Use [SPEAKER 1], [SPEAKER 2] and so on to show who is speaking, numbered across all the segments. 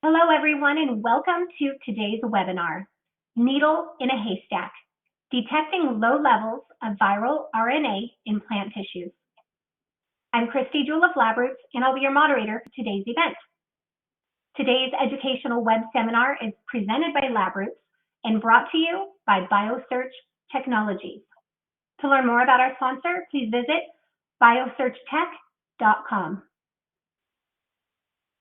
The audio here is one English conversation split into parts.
[SPEAKER 1] Hello, everyone, and welcome to today's webinar, Needle in a Haystack, Detecting Low Levels of Viral RNA in Plant Tissues. I'm Christy Jewell of LabRoots, and I'll be your moderator for today's event. Today's educational web seminar is presented by LabRoots and brought to you by Biosearch Technologies. To learn more about our sponsor, please visit biosearchtech.com.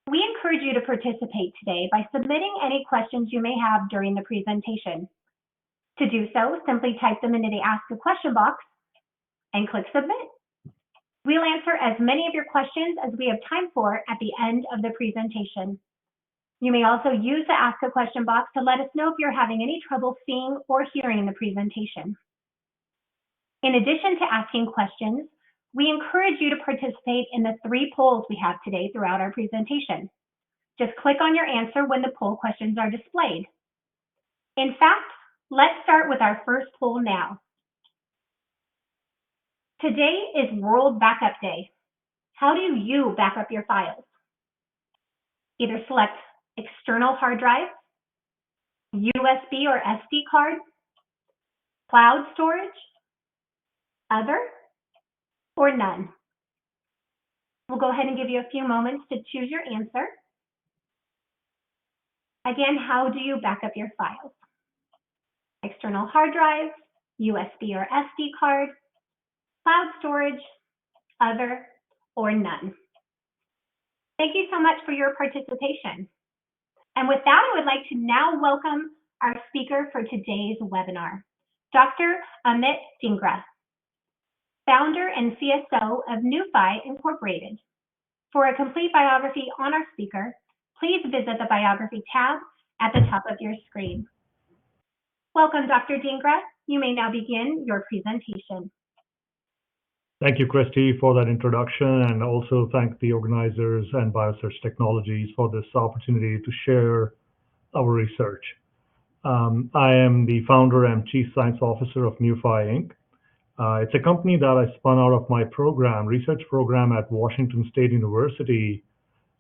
[SPEAKER 1] We encourage you to participate today by submitting any questions you may have during the presentation. To do so, simply type them into the Ask a Question box and click Submit. We'll answer as many of your questions as we have time for at the end of the presentation. You may also use the Ask a Question box to let us know if you're having any trouble seeing or hearing the presentation. In addition to asking questions, we encourage you to participate in the 3 polls we have today throughout our presentation. Just click on your answer when the poll questions are displayed. In fact, let's start with our first poll now. Today is World Backup Day. How do you back up your files? Either select external hard drive, USB or SD card, cloud storage, other, or none. We'll go ahead and give you a few moments to choose your answer. Again, how do you back up your files? External hard drive, USB or SD card, cloud storage, other, or none. Thank you so much for your participation. And with that, I would like to now welcome our speaker for today's webinar, Dr. Amit Dhingra, founder and CSO of NuPhY Incorporated. For a complete biography on our speaker, please visit the Biography tab at the top of your screen. Welcome, Dr. Dhingra. You may now begin your presentation.
[SPEAKER 2] Thank you, Christy, for that introduction, and also thank the organizers and Biosearch Technologies for this opportunity to share our research. I am the founder and chief science officer of NuPhY Inc. It's a company that I spun out of my research program at Washington State University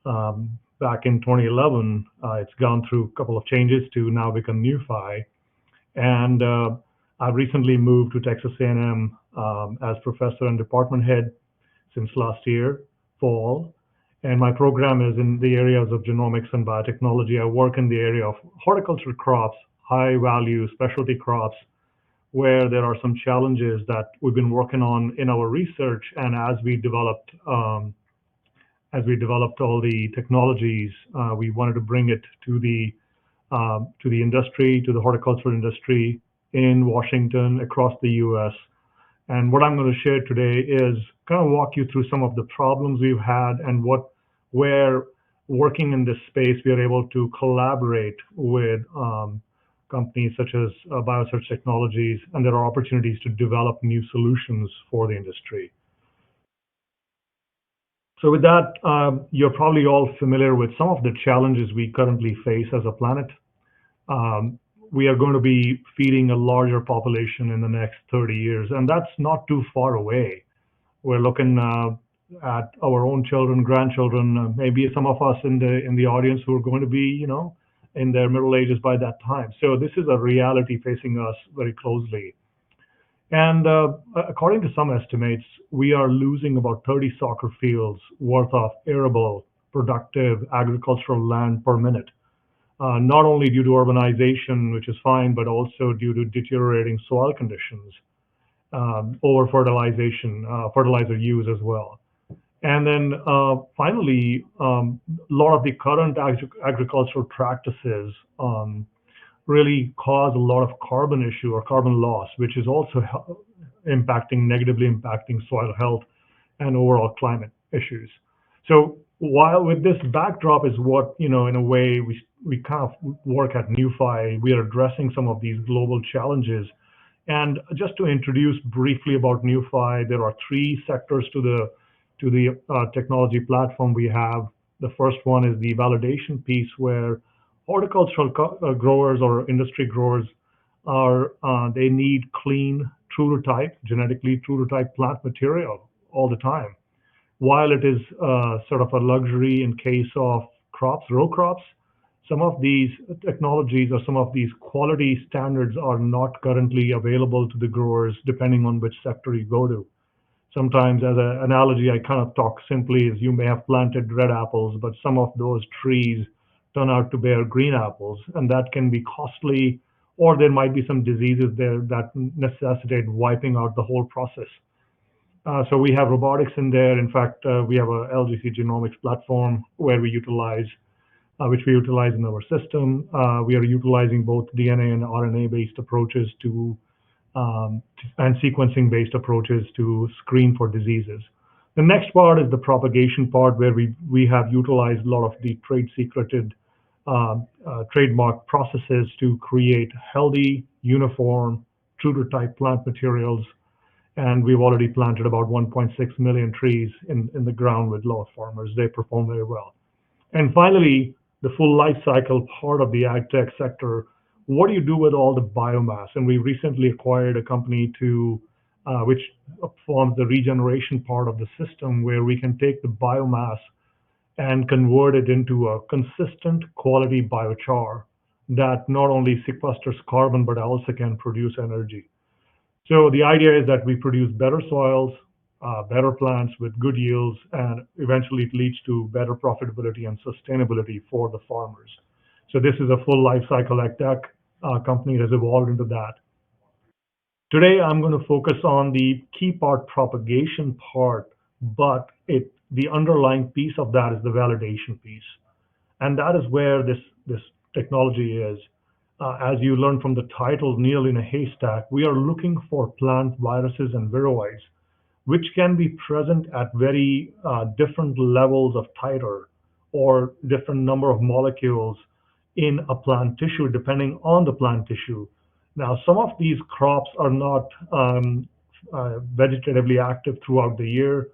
[SPEAKER 2] back in 2011. It's gone through a couple of changes to now become NuPhY. And I've recently moved to Texas A&M as professor and department head since last year, fall. And my program is in the areas of genomics and biotechnology. I work in the area of horticultural crops, high value specialty crops, where there are some challenges that we've been working on in our research. And as we developed all the technologies, we wanted to bring it to the industry, to the horticultural industry in Washington, across the US. And what I'm going to share today is kind of walk you through some of the problems we've had and where working in this space, we are able to collaborate with companies such as Biosearch Technologies, and there are opportunities to develop new solutions for the industry. So with that, you're probably all familiar with some of the challenges we currently face as a planet. We are going to be feeding a larger population in the next 30 years, and that's not too far away. We're looking at our own children, grandchildren, maybe some of us in the audience who are going to be, in their middle ages by that time. So this is a reality facing us very closely. And according to some estimates, we are losing about 30 soccer fields worth of arable, productive agricultural land per minute. Not only due to urbanization, which is fine, but also due to deteriorating soil conditions, over-fertilization, fertilizer use as well. And then finally, a lot of the current agricultural practices really cause a lot of carbon issue or carbon loss, which is also negatively impacting soil health and overall climate issues. So while with this backdrop is what, in a way we kind of work at NuPhY, we are addressing some of these global challenges. And just to introduce briefly about NuPhY, there are 3 sectors to the technology platform we have. The first one is the validation piece, where horticultural growers or industry growers they need clean, true to type, genetically true to type plant material all the time. While it is sort of a luxury in case of crops, row crops, some of these technologies or some of these quality standards are not currently available to the growers depending on which sector you go to. Sometimes, as an analogy, I kind of talk simply is you may have planted red apples, but some of those trees turn out to bear green apples, and that can be costly, or there might be some diseases there that necessitate wiping out the whole process. So we have robotics in there. In fact, we have a LGC genomics platform where we utilize, which we utilize in our system. We are utilizing both DNA and RNA-based approaches to and sequencing-based approaches to screen for diseases. The next part is the propagation part, where we have utilized a lot of the trade secreted trademark processes to create healthy, uniform, true to type plant materials. And we've already planted about 1.6 million trees in the ground with lot farmers. They perform very well. And finally, the full life cycle part of the ag tech sector. What do you do with all the biomass? And we recently acquired a company which forms the regeneration part of the system, where we can take the biomass and convert it into a consistent quality biochar that not only sequesters carbon, but also can produce energy. So the idea is that we produce better soils, better plants with good yields, and eventually it leads to better profitability and sustainability for the farmers. So this is a full life cycle ag tech company that has evolved into that. Today, I'm going to focus on the key part, propagation part, but the underlying piece of that is the validation piece. And that is where this technology is. As you learn from the title, Needle in a Haystack, we are looking for plant viruses and viroids, which can be present at very different levels of titer or different number of molecules in a plant tissue, depending on the plant tissue. Now, some of these crops are not vegetatively active throughout the year.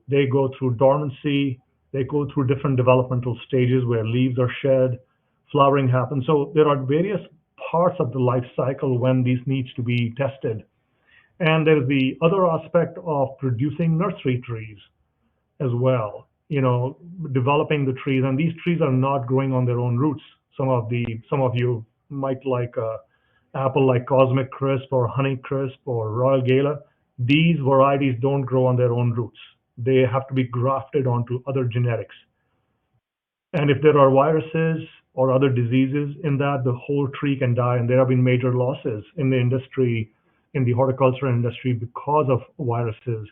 [SPEAKER 2] They go through dormancy. They go through different developmental stages where leaves are shed, flowering happens. So there are various parts of the life cycle when these needs to be tested. And there's the other aspect of producing nursery trees as well, developing the trees. And these trees are not growing on their own roots. Some of you might like apple like Cosmic Crisp or Honey Crisp or Royal Gala. These varieties don't grow on their own roots. They have to be grafted onto other genetics. And if there are viruses or other diseases in that, the whole tree can die. And there have been major losses in the industry, in the horticulture industry, because of viruses.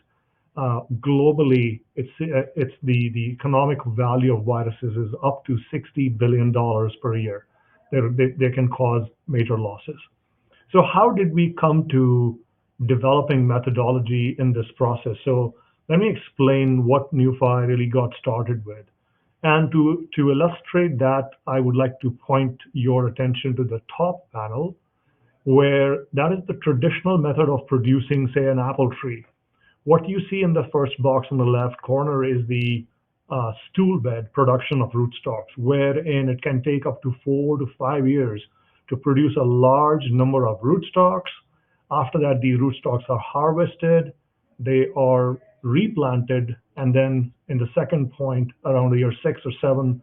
[SPEAKER 2] Globally, it's the economic value of viruses is up to $60 billion per year. They can cause major losses. So how did we come to developing methodology in this process? So let me explain what NuPhY really got started with. And to illustrate that, I would like to point your attention to the top panel, where that is the traditional method of producing, say, an apple tree. What you see in the first box on the left corner is the stool bed production of rootstocks, wherein it can take up to 4 to 5 years to produce a large number of rootstocks. After that, these rootstocks are harvested, they are replanted, and then in the second point, around year 6 or 7,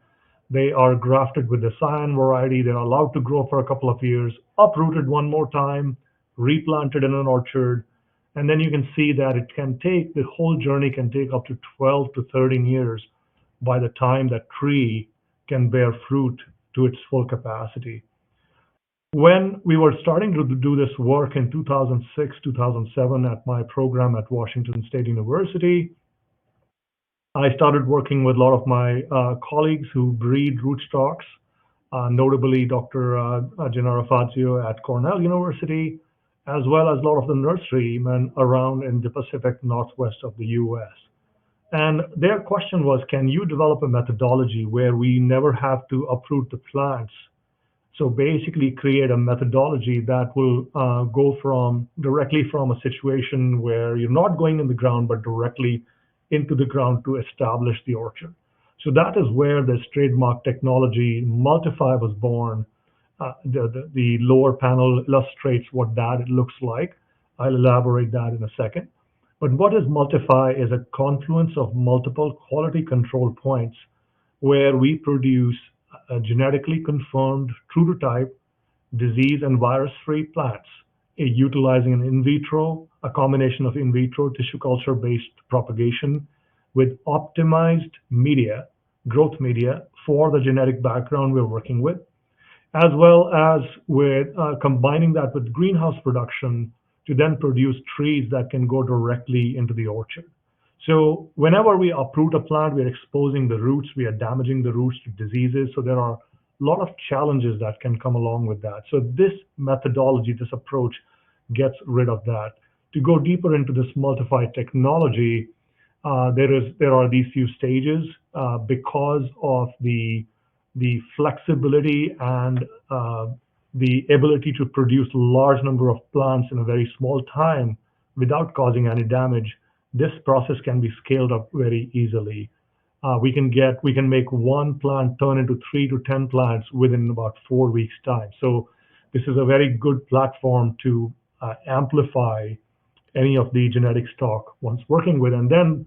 [SPEAKER 2] they are grafted with the cyan variety. They're allowed to grow for a couple of years, uprooted one more time, replanted in an orchard, and then you can see that the whole journey can take up to 12 to 13 years by the time that tree can bear fruit to its full capacity. When we were starting to do this work in 2006, 2007 at my program at Washington State University, I started working with a lot of my colleagues who breed rootstocks, notably Dr. Gennaro Fazio at Cornell University, as well as a lot of the nurserymen around in the Pacific Northwest of the US. And their question was, can you develop a methodology where we never have to uproot the plants? So basically create a methodology that will go directly from a situation where you're not going in the ground, but directly into the ground to establish the orchard. So that is where this trademark technology, NuPhY, was born. The lower panel illustrates what that looks like. I'll elaborate that in a second. But what is NuPhY is a confluence of multiple quality control points where we produce genetically confirmed, true to type, disease and virus-free plants, utilizing a combination of in vitro tissue culture-based propagation with optimized media, growth media for the genetic background we're working with, as well as with combining that with greenhouse production to then produce trees that can go directly into the orchard. So whenever we uproot a plant, we're exposing the roots, we are damaging the roots to diseases. So there are a lot of challenges that can come along with that. So this methodology, this approach gets rid of that. To go deeper into this multi-phy technology, there are these few stages because of the flexibility and the ability to produce a large number of plants in a very small time without causing any damage. This process can be scaled up very easily. We can make one plant turn into 3 to 10 plants within about 4 weeks time. So this is a very good platform to amplify any of the genetic stock once working with. And then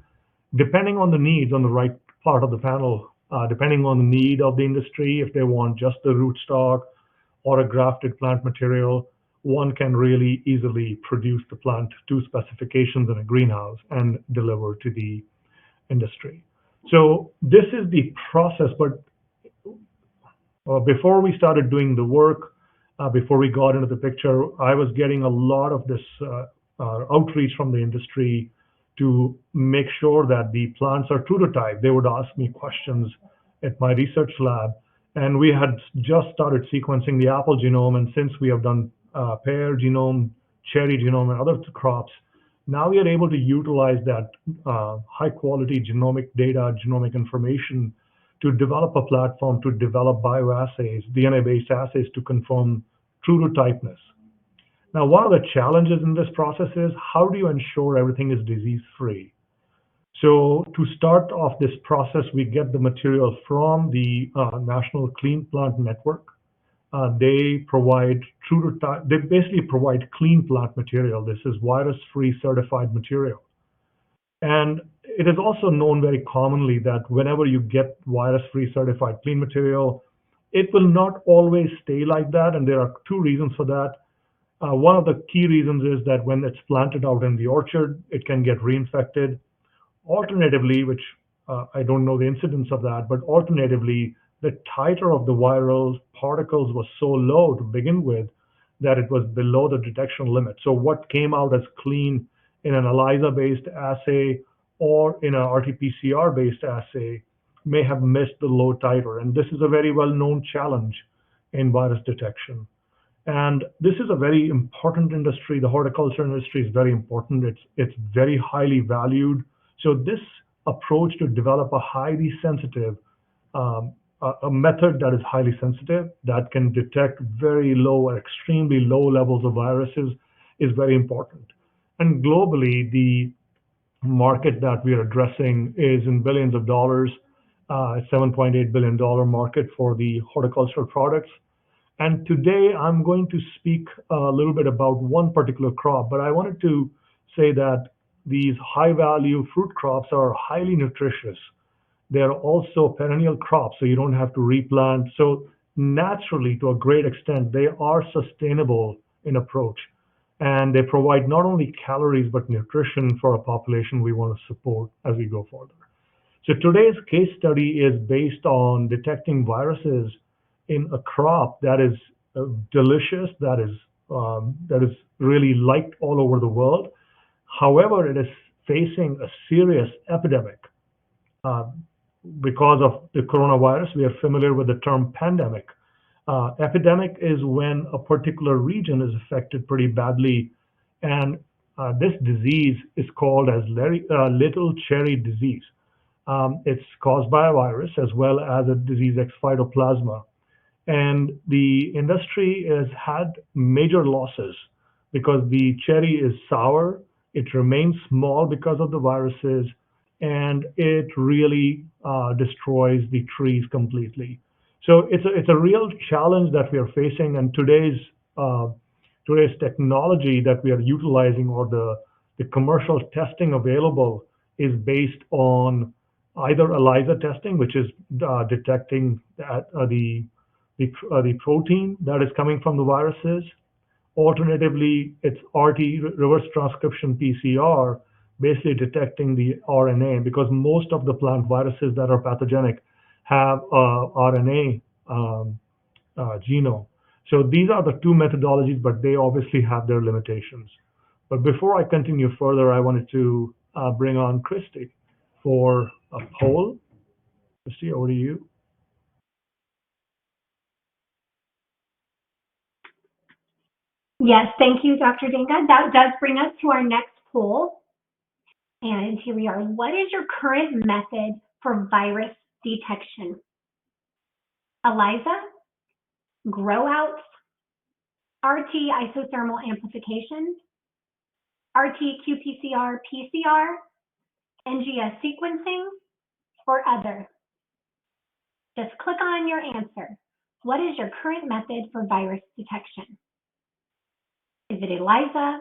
[SPEAKER 2] depending on the needs on the right part of the panel, depending on the need of the industry, if they want just the rootstock or a grafted plant material, one can really easily produce the plant to specifications in a greenhouse and deliver to the industry. So this is the process, but before we started doing the work, before we got into the picture, I was getting a lot of this outreach from the industry to make sure that the plants are true to type. They would ask me questions at my research lab, and we had just started sequencing the apple genome, and since we have done pear genome, cherry genome, and other crops, now we are able to utilize that high quality genomic data, genomic information to develop a platform to develop bioassays, DNA-based assays to confirm true to typeness. Now, one of the challenges in this process is how do you ensure everything is disease-free? So to start off this process, we get the material from the National Clean Plant Network. They provide they basically provide clean plant material. This is virus-free certified material. And it is also known very commonly that whenever you get virus-free certified clean material, it will not always stay like that. And there are two reasons for that. One of the key reasons is that when it's planted out in the orchard, it can get reinfected. Alternatively, which I don't know the incidence of that, but alternatively, the titer of the viral particles was so low to begin with that it was below the detection limit. So what came out as clean in an ELISA-based assay or in an RT-PCR-based assay may have missed the low titer. And this is a very well-known challenge in virus detection. And this is a very important industry. The horticulture industry is very important. It's very highly valued. So this approach to develop a highly sensitive, a method that is highly sensitive, that can detect very low or extremely low levels of viruses is very important. And globally, the market that we are addressing is in billions of dollars, $7.8 billion market for the horticultural products. And today I'm going to speak a little bit about one particular crop, but I wanted to say that these high value fruit crops are highly nutritious. They're also perennial crops, so you don't have to replant. So naturally, to a great extent, they are sustainable in approach. And they provide not only calories, but nutrition for a population we want to support as we go further. So today's case study is based on detecting viruses in a crop that is delicious, that is really liked all over the world. However, it is facing a serious epidemic. Because of the coronavirus, we are familiar with the term pandemic. Epidemic is when a particular region is affected pretty badly, and this disease is called as little cherry disease. It's caused by a virus as well as a disease X phytoplasma. And the industry has had major losses because the cherry is sour, it remains small because of the viruses, and it really destroys the trees completely. So it's a real challenge that we are facing, and today's technology that we are utilizing, or the commercial testing available, is based on either ELISA testing, which is detecting the protein that is coming from the viruses. Alternatively, it's RT, reverse transcription PCR, basically detecting the RNA, because most of the plant viruses that are pathogenic have RNA genome. So these are the two methodologies, but they obviously have their limitations. But before I continue further, I wanted to bring on Christy for a poll. Christy, over to you.
[SPEAKER 1] Yes, thank you, Dr. Dhingra. That does bring us to our next poll. And here we are. What is your current method for virus detection? ELISA, grow outs, RT isothermal amplification, RT qPCR PCR, NGS sequencing, or other? Just click on your answer. What is your current method for virus detection? Is it ELISA,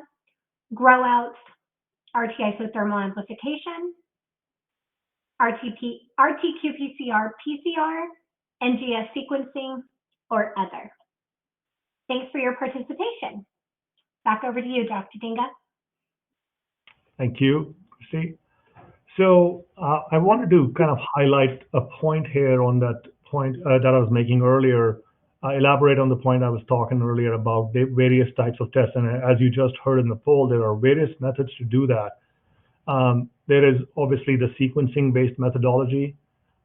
[SPEAKER 1] grow outs, RT isothermal amplification, RT-qPCR PCR, NGS sequencing, or other? Thanks for your participation. Back over to you, Dr. Dhingra.
[SPEAKER 2] Thank you, Christy. So I wanted to kind of highlight a point here on that point that I was making earlier, elaborate on the point I was talking earlier about the various types of tests. And as you just heard in the poll, there are various methods to do that. There is obviously the sequencing-based methodology.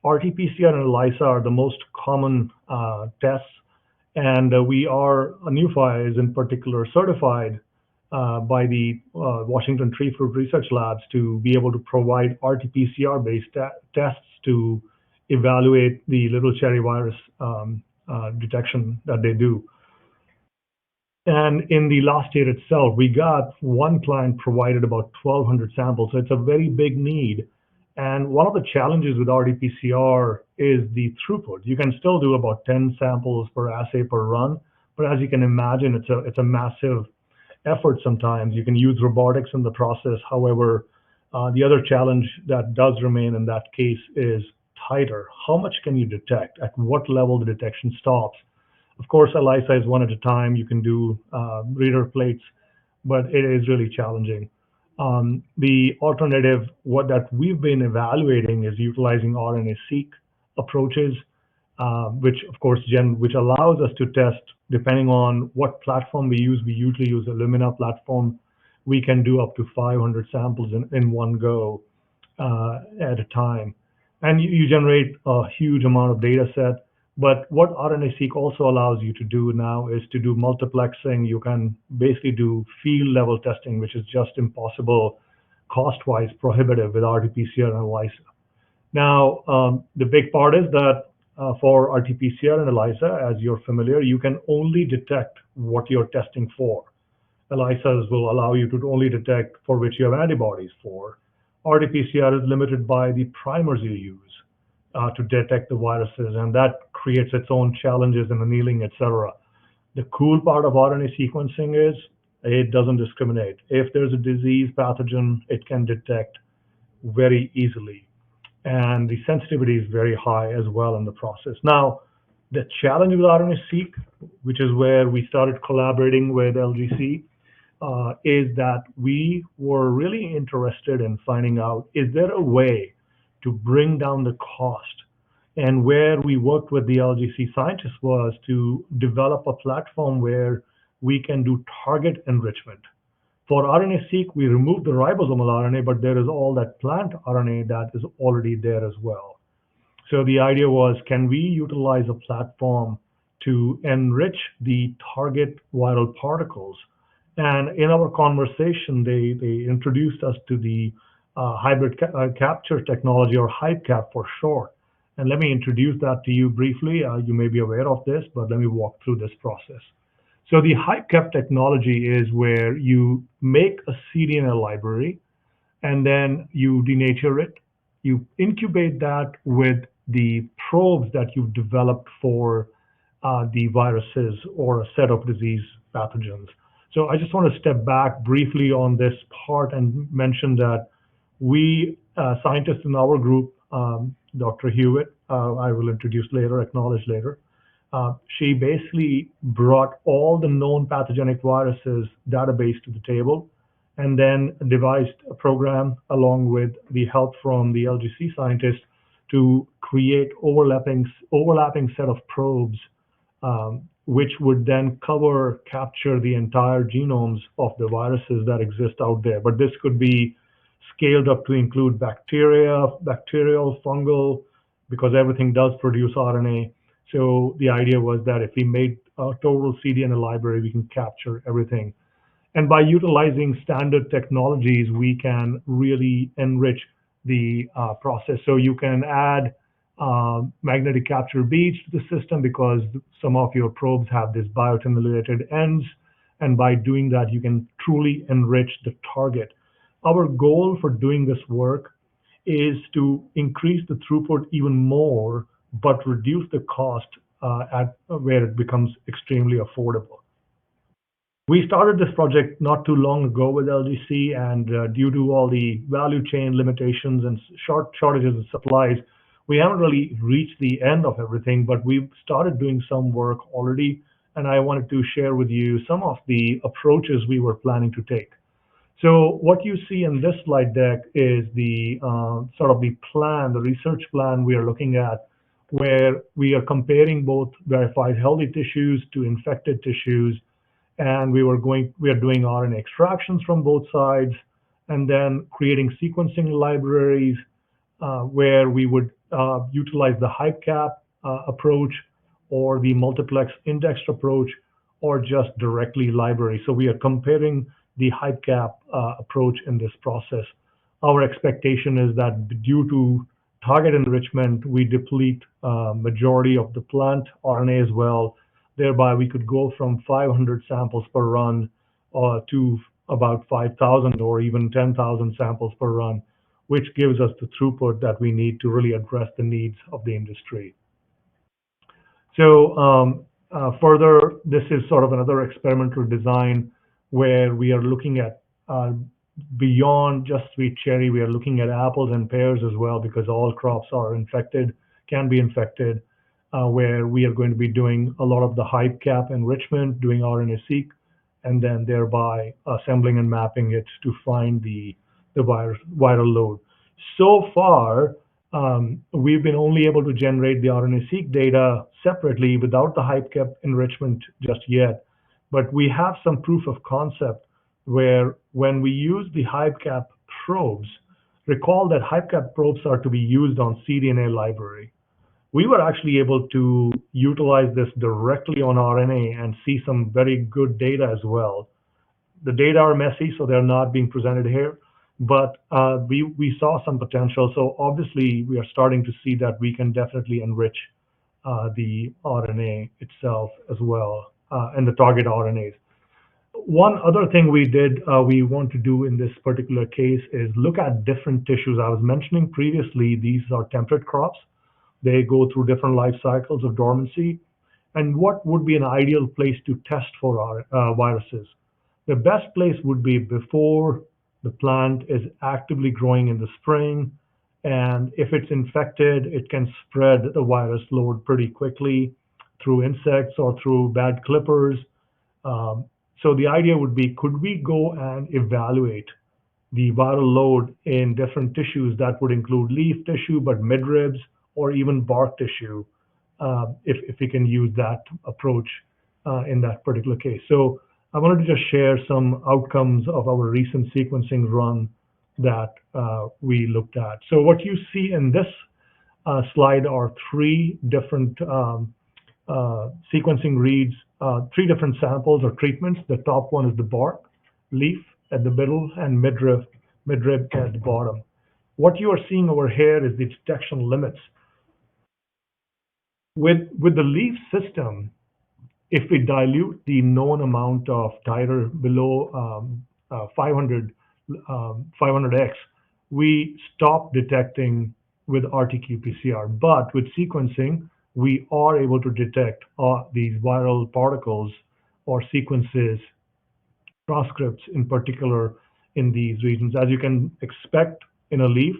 [SPEAKER 2] RT-PCR and ELISA are the most common tests, and NuPhY is in particular certified by the Washington Tree Fruit Research Labs to be able to provide RT-PCR-based tests to evaluate the little cherry virus detection that they do. And in the last year itself, we got one client provided about 1,200 samples. So it's a very big need. And one of the challenges with RT-PCR is the throughput. You can still do about 10 samples per assay per run, but as you can imagine, it's a massive effort sometimes. You can use robotics in the process. However, the other challenge that does remain in that case is titer. How much can you detect? At what level the detection stops? Of course, ELISA is one at a time. You can do reader plates, but it is really challenging. The alternative, what that we've been evaluating is utilizing RNA-seq approaches, which of course, which allows us to test depending on what platform we use. We usually use a Illumina platform. We can do up to 500 samples in one go at a time. And you generate a huge amount of data set. But what RNA-seq also allows you to do now is to do multiplexing. You can basically do field level testing, which is just impossible, cost-wise prohibitive with RT-PCR and ELISA. Now, the big part is that for RT-PCR and ELISA, as you're familiar, you can only detect what you're testing for. ELISAs will allow you to only detect for which you have antibodies for. RT-PCR is limited by the primers you use to detect the viruses, and that creates its own challenges in annealing, etc. The cool part of RNA sequencing is it doesn't discriminate. If there's a disease pathogen, it can detect very easily. And the sensitivity is very high as well in the process. Now, the challenge with RNA-seq, which is where we started collaborating with LGC, is that we were really interested in finding out, is there a way to bring down the cost? And where we worked with the LGC scientists was to develop a platform where we can do target enrichment. For RNA-seq, we removed the ribosomal RNA, but there is all that plant RNA that is already there as well. So the idea was, can we utilize a platform to enrich the target viral particles? And in our conversation, they introduced us to the hybrid capture technology, or HybCap for short. And let me introduce that to you briefly. You may be aware of this, but let me walk through this process. So the HybCap technology is where you make a cDNA library, and then you denature it. You incubate that with the probes that you've developed for the viruses or a set of disease pathogens. So I just want to step back briefly on this part and mention that we, scientists in our group, Dr. Hewitt, I will introduce later, acknowledge later. She basically brought all the known pathogenic viruses database to the table and then devised a program along with the help from the LGC scientists to create overlapping set of probes, which would then capture the entire genomes of the viruses that exist out there. But this could be scaled up to include bacterial, fungal, because everything does produce RNA. So the idea was that if we made a total cDNA library, we can capture everything. And by utilizing standard technologies, we can really enrich the process. So you can add magnetic capture beads to the system because some of your probes have these biotinolated ends. And by doing that, you can truly enrich the target. Our goal for doing this work is to increase the throughput even more, but reduce the cost at where it becomes extremely affordable. We started this project not too long ago with LGC, and due to all the value chain limitations and shortages of supplies, we haven't really reached the end of everything, but we've started doing some work already, and I wanted to share with you some of the approaches we were planning to take. So what you see in this slide deck is the sort of the plan, the research plan we are looking at, where we are comparing both verified healthy tissues to infected tissues, and we are doing RNA extractions from both sides, and then creating sequencing libraries where we would utilize the HybCap approach or the multiplex indexed approach, or just directly library. So we are comparing the HybCap approach in this process. Our expectation is that due to target enrichment, we deplete majority of the plant RNA as well. Thereby, we could go from 500 samples per run to about 5,000 or even 10,000 samples per run, which gives us the throughput that we need to really address the needs of the industry. So further, this is sort of another experimental design where we are looking at beyond just sweet cherry, we are looking at apples and pears as well, because all crops are infected, can be infected, where we are going to be doing a lot of the HybCap enrichment, doing RNA-seq, and then thereby assembling and mapping it to find the viral load. So far, we've been only able to generate the RNA-seq data separately without the HybCap enrichment just yet. But we have some proof of concept where when we use the HybCap probes, recall that HybCap probes are to be used on cDNA library. We were actually able to utilize this directly on RNA and see some very good data as well. The data are messy, so they're not being presented here, but we saw some potential. So obviously, we are starting to see that we can definitely enrich the RNA itself as well, and the target RNAs. One other thing we want to do in this particular case is look at different tissues. I was mentioning previously, these are temperate crops. They go through different life cycles of dormancy. And what would be an ideal place to test for our viruses? The best place would be before the plant is actively growing in the spring. And if it's infected, it can spread the virus load pretty quickly through insects or through bad clippers. So the idea would be, could we go and evaluate the viral load in different tissues that would include leaf tissue, but midribs, or even bark tissue, if we can use that approach in that particular case. So I wanted to just share some outcomes of our recent sequencing run that we looked at. So what you see in this slide are three different sequencing reads, three different samples or treatments. The top one is the bark, leaf at the middle, and midrib at the bottom. What you are seeing over here is the detection limits. With the leaf system, if we dilute the known amount of titer below 500x, we stop detecting with RT-qPCR. But with sequencing, we are able to detect these viral particles or sequences, transcripts in particular, in these regions. As you can expect in a leaf,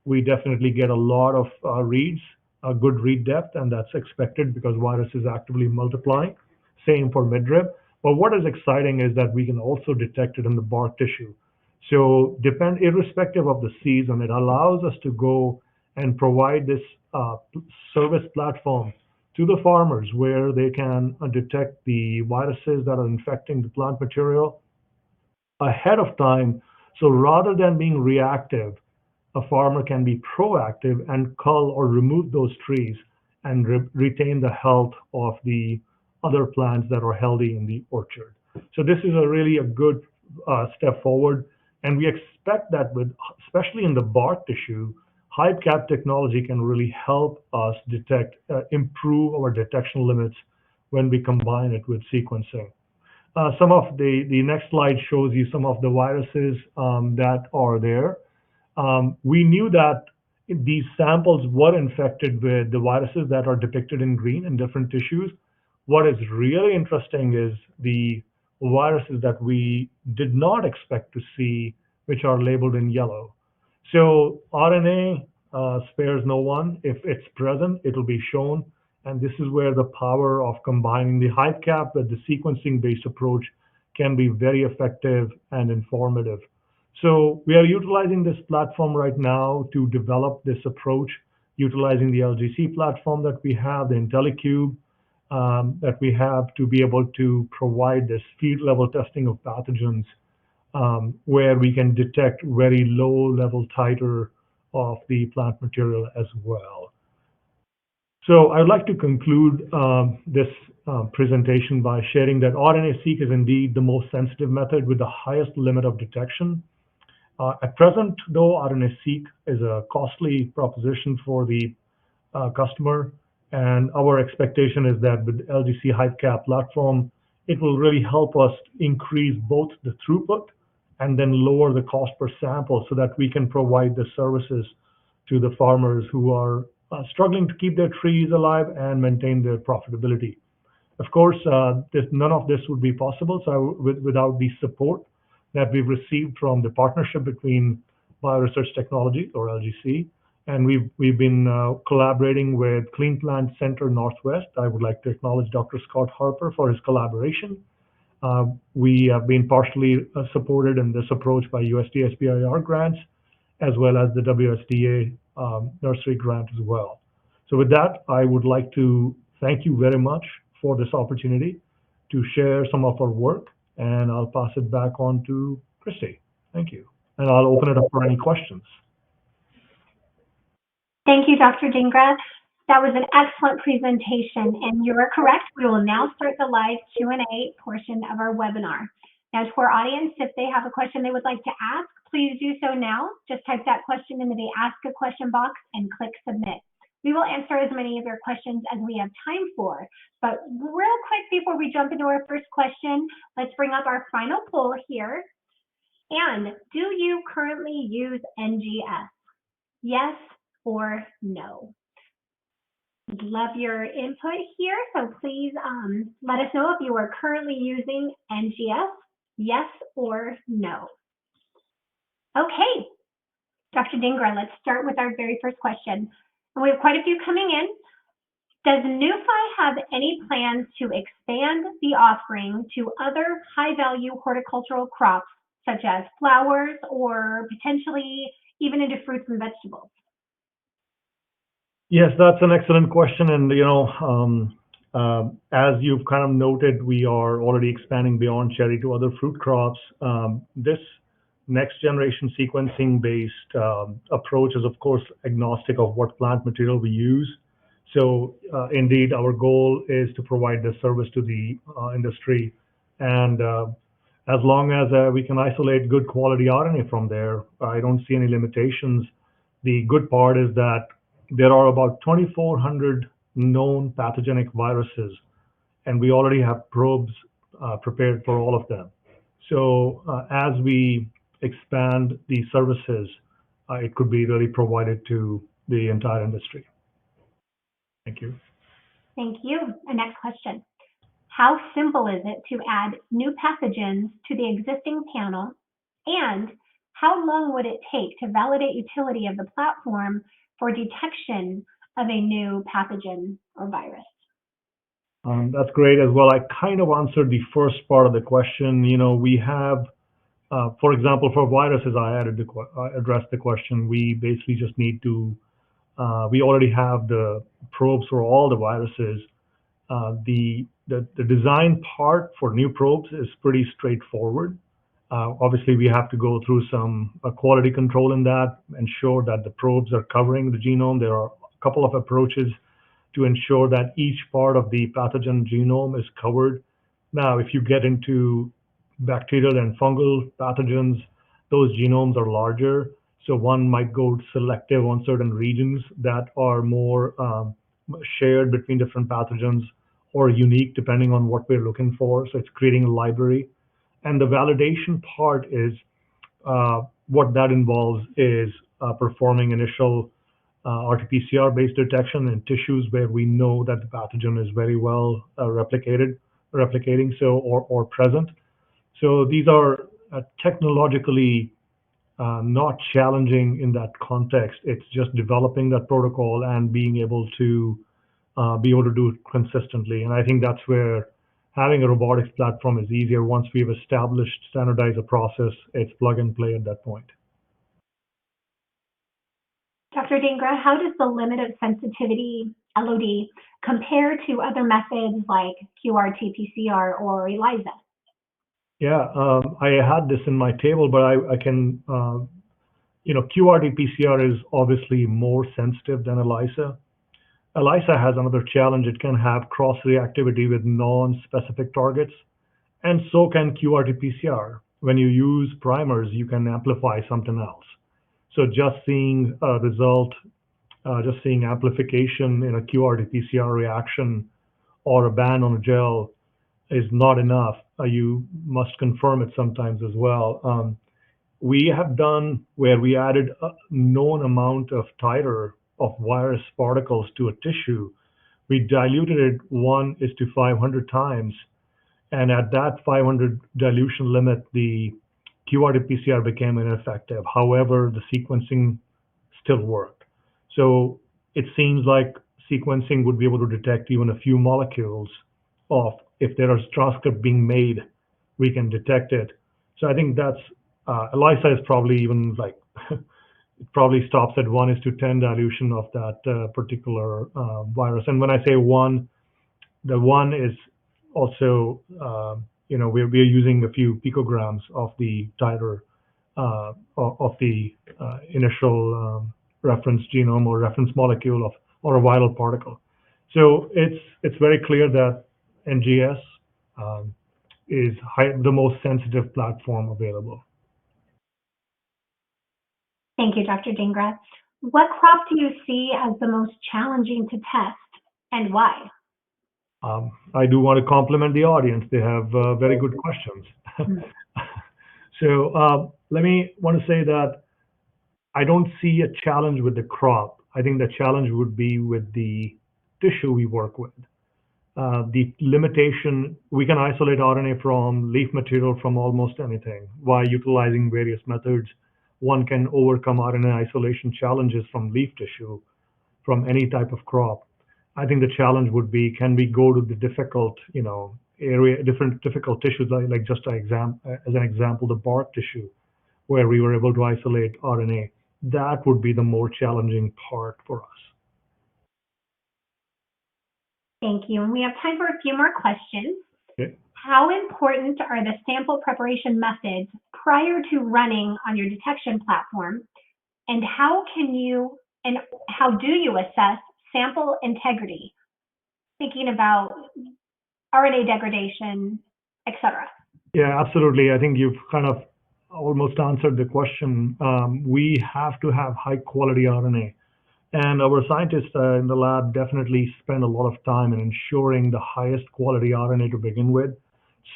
[SPEAKER 2] we definitely get a lot of reads, a good read depth, and that's expected because virus is actively multiplying. Same for midrib. But what is exciting is that we can also detect it in the bark tissue. So irrespective of the season, it allows us to go and provide this service platform to the farmers where they can detect the viruses that are infecting the plant material ahead of time. So rather than being reactive, a farmer can be proactive and cull or remove those trees and retain the health of the other plants that are healthy in the orchard. So this is a good step forward, and we expect that especially in the bark tissue, HybCap technology can really help us improve our detection limits when we combine it with sequencing. Some of the next slide shows you some of the viruses that are there. We knew that these samples were infected with the viruses that are depicted in green in different tissues. What is really interesting is the viruses that we did not expect to see, which are labeled in yellow. So RNA spares no one. If it's present, it'll be shown. And this is where the power of combining the HybCap with the sequencing-based approach can be very effective and informative. So we are utilizing this platform right now to develop this approach, utilizing the LGC platform that we have, the IntelliCube that we have to be able to provide this field-level testing of pathogens where we can detect very low-level titer of the plant material as well. So I'd like to conclude this presentation by sharing that RNA-seq is indeed the most sensitive method with the highest limit of detection. At present, though, RNA-seq is a costly proposition for the customer, and our expectation is that with LGC HybCap platform, it will really help us increase both the throughput and then lower the cost per sample so that we can provide the services to the farmers who are struggling to keep their trees alive and maintain their profitability. Of course, none of this would be possible without the support that we've received from the partnership between Biosearch Technologies, or LGC, and we've been collaborating with Clean Plant Center Northwest. I would like to acknowledge Dr. Scott Harper for his collaboration. We have been partially supported in this approach by USDA SBIR grants, as well as the WSDA nursery grant as well. So with that, I would like to thank you very much for this opportunity to share some of our work, and I'll pass it back on to Christy. Thank you. And I'll open it up for any questions.
[SPEAKER 1] Thank you, Dr. Dhingra. That was an excellent presentation, and you are correct. We will now start the live Q&A portion of our webinar. Now, to our audience, if they have a question they would like to ask, please do so now. Just type that question into the Ask a Question box and click Submit. We will answer as many of your questions as we have time for. But real quick, before we jump into our first question, let's bring up our final poll here. And do you currently use NGS? Yes or no? Love your input here, so please let us know if you are currently using NGS, yes or no. Okay, Dr. Dhingra, let's start with our very first question. And we have quite a few coming in. Does NuPhY have any plans to expand the offering to other high-value horticultural crops, such as flowers or potentially even into fruits and vegetables?
[SPEAKER 2] Yes, that's an excellent question. And, as you've kind of noted, we are already expanding beyond cherry to other fruit crops. This next generation sequencing based approach is, of course, agnostic of what plant material we use. So indeed, our goal is to provide this service to the industry. And as long as we can isolate good quality RNA from there, I don't see any limitations. The good part is that there are about 2,400 known pathogenic viruses, and we already have probes prepared for all of them. So as we expand the services, it could be really provided to the entire industry. Thank you.
[SPEAKER 1] Thank you. The next question. How simple is it to add new pathogens to the existing panel? And how long would it take to validate utility of the platform for detection of a new pathogen or virus?
[SPEAKER 2] That's great as well. I kind of answered the first part of the question. We have, for example, for viruses, I addressed the question. We basically just need to, we already have the probes for all the viruses. The design part for new probes is pretty straightforward. Obviously, we have to go through some quality control in that, ensure that the probes are covering the genome. There are a couple of approaches to ensure that each part of the pathogen genome is covered. Now, if you get into bacterial and fungal pathogens, those genomes are larger. So one might go selective on certain regions that are more shared between different pathogens or unique depending on what we're looking for. So it's creating a library. And the validation part is what that involves is performing initial RT-PCR-based detection in tissues where we know that the pathogen is very well replicating, or present. So these are technologically not challenging in that context. It's just developing that protocol and being able to do it consistently. And I think that's where having a robotics platform is easier. Once we've established, standardized a process, it's plug and play at that point.
[SPEAKER 1] Dr. Dhingra, how does the limit of sensitivity, LOD, compare to other methods like qRT-PCR or ELISA?
[SPEAKER 2] Yeah, I had this in my table, but I can, qRT-PCR is obviously more sensitive than ELISA. ELISA has another challenge. It can have cross-reactivity with non-specific targets, and so can qRT-PCR. When you use primers, you can amplify something else. So just seeing a result, just seeing amplification in a qRT-PCR reaction or a band on a gel is not enough. You must confirm it sometimes as well. We have done where we added a known amount of titer of virus particles to a tissue. We diluted it 1:500 times. And at that 500 dilution limit, the qRT-PCR became ineffective. However, the sequencing still worked. So it seems like sequencing would be able to detect even a few molecules of, if there is transcript being made, we can detect it. So I think that's, ELISA is probably even like, it probably stops at 1:10 dilution of that particular virus. And when I say one, the one is also, we're using a few picograms of the titer of the initial reference genome or reference molecule or a viral particle. So it's very clear that NGS is the most sensitive platform available.
[SPEAKER 1] Thank you, Dr. Dhingra. What crop do you see as the most challenging to test and why?
[SPEAKER 2] I do want to compliment the audience. They have very good questions. So let me want to say that I don't see a challenge with the crop. I think the challenge would be with the tissue we work with. The limitation, we can isolate RNA from leaf material from almost anything. While utilizing various methods, one can overcome RNA isolation challenges from leaf tissue from any type of crop. I think the challenge would be, can we go to the difficult, different difficult tissues, like just as an example, the bark tissue, where we were able to isolate RNA. That would be the more challenging part for us.
[SPEAKER 1] Thank you. And we have time for a few more questions.
[SPEAKER 2] Okay.
[SPEAKER 1] How important are the sample preparation methods prior to running on your detection platform? And how do you assess sample integrity? Thinking about RNA degradation, etc.
[SPEAKER 2] Yeah, absolutely. I think you've kind of almost answered the question. We have to have high quality RNA. And our scientists in the lab definitely spend a lot of time in ensuring the highest quality RNA to begin with.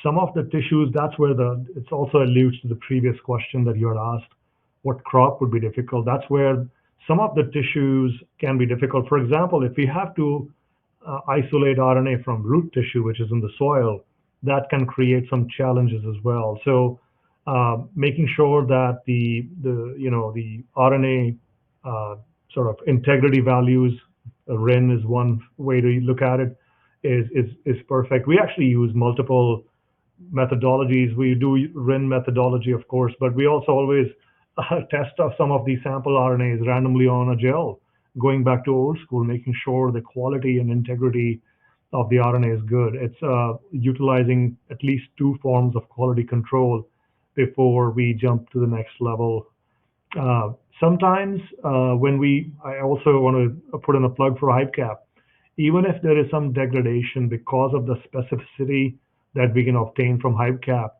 [SPEAKER 2] Some of the tissues, that's where it also alludes to the previous question that you had asked, what crop would be difficult. That's where some of the tissues can be difficult. For example, if we have to isolate RNA from root tissue, which is in the soil, that can create some challenges as well. So making sure that the RNA sort of integrity values, RIN is one way to look at it, is perfect. We actually use multiple methodologies. We do RIN methodology, of course, but we also always test some of these sample RNAs randomly on a gel, going back to old school, making sure the quality and integrity of the RNA is good. It's utilizing at least two forms of quality control before we jump to the next level. Sometimes I also want to put in a plug for HybCap. Even if there is some degradation because of the specificity that we can obtain from HybCap,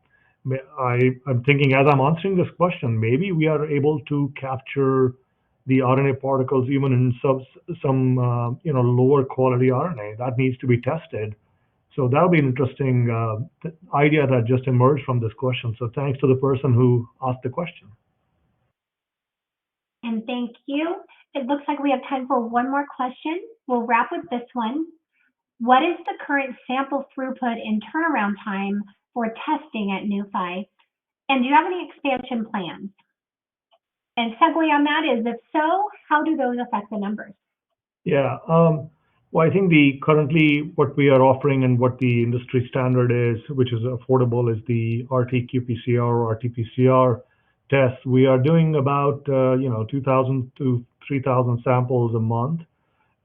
[SPEAKER 2] I'm thinking as I'm answering this question, maybe we are able to capture the RNA particles even in some lower quality RNA. That needs to be tested. So that'll be an interesting idea that just emerged from this question. So thanks to the person who asked the question.
[SPEAKER 1] And thank you. It looks like we have time for one more question. We'll wrap with this one. What is the current sample throughput and turnaround time for testing at NuPhY? And do you have any expansion plans? And segue on that is, if so, how do those affect the numbers?
[SPEAKER 2] Yeah. Well, I think currently what we are offering and what the industry standard is, which is affordable, is the RT-qPCR or RT-PCR tests. We are doing about 2,000 to 3,000 samples a month,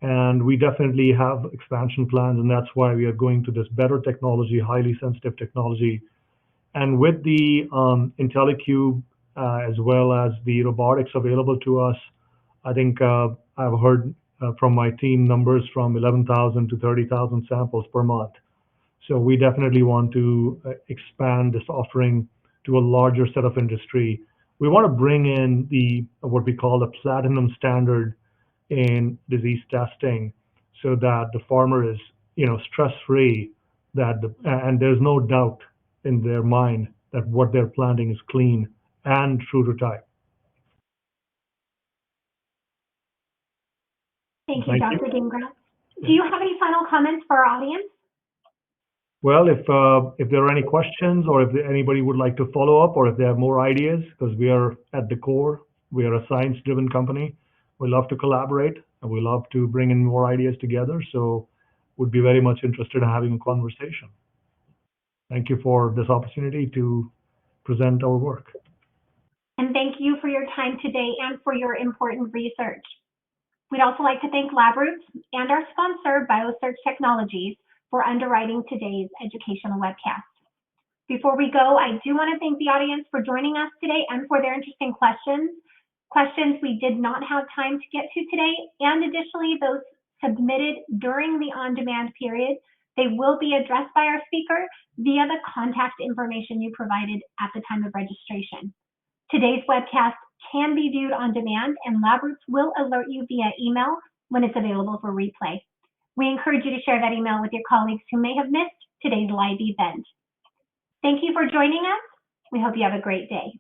[SPEAKER 2] and we definitely have expansion plans, and that's why we are going to this better technology, highly sensitive technology. And with the IntelliCube as well as the robotics available to us, I think I've heard from my team numbers from 11,000 to 30,000 samples per month. So we definitely want to expand this offering to a larger set of industry. We want to bring in what we call the platinum standard in disease testing, so that the farmer is stress-free, and there's no doubt in their mind that what they're planting is clean and true to type.
[SPEAKER 1] Thank you, Dr. Dhingra. Do you have any final comments for our audience?
[SPEAKER 2] Well, if there are any questions, or if anybody would like to follow up, or if they have more ideas, because we are at the core, we are a science-driven company. We love to collaborate, and we love to bring in more ideas together. So would be very much interested in having a conversation. Thank you for this opportunity to present our work.
[SPEAKER 1] And thank you for your time today and for your important research. We'd also like to thank LabRoots and our sponsor, Biosearch Technologies, for underwriting today's educational webcast. Before we go, I do want to thank the audience for joining us today and for their interesting questions. Questions we did not have time to get to today, and additionally, those submitted during the on-demand period, they will be addressed by our speaker via the contact information you provided at the time of registration. Today's webcast can be viewed on demand, and LabRoots will alert you via email when it's available for replay. We encourage you to share that email with your colleagues who may have missed today's live event. Thank you for joining us. We hope you have a great day.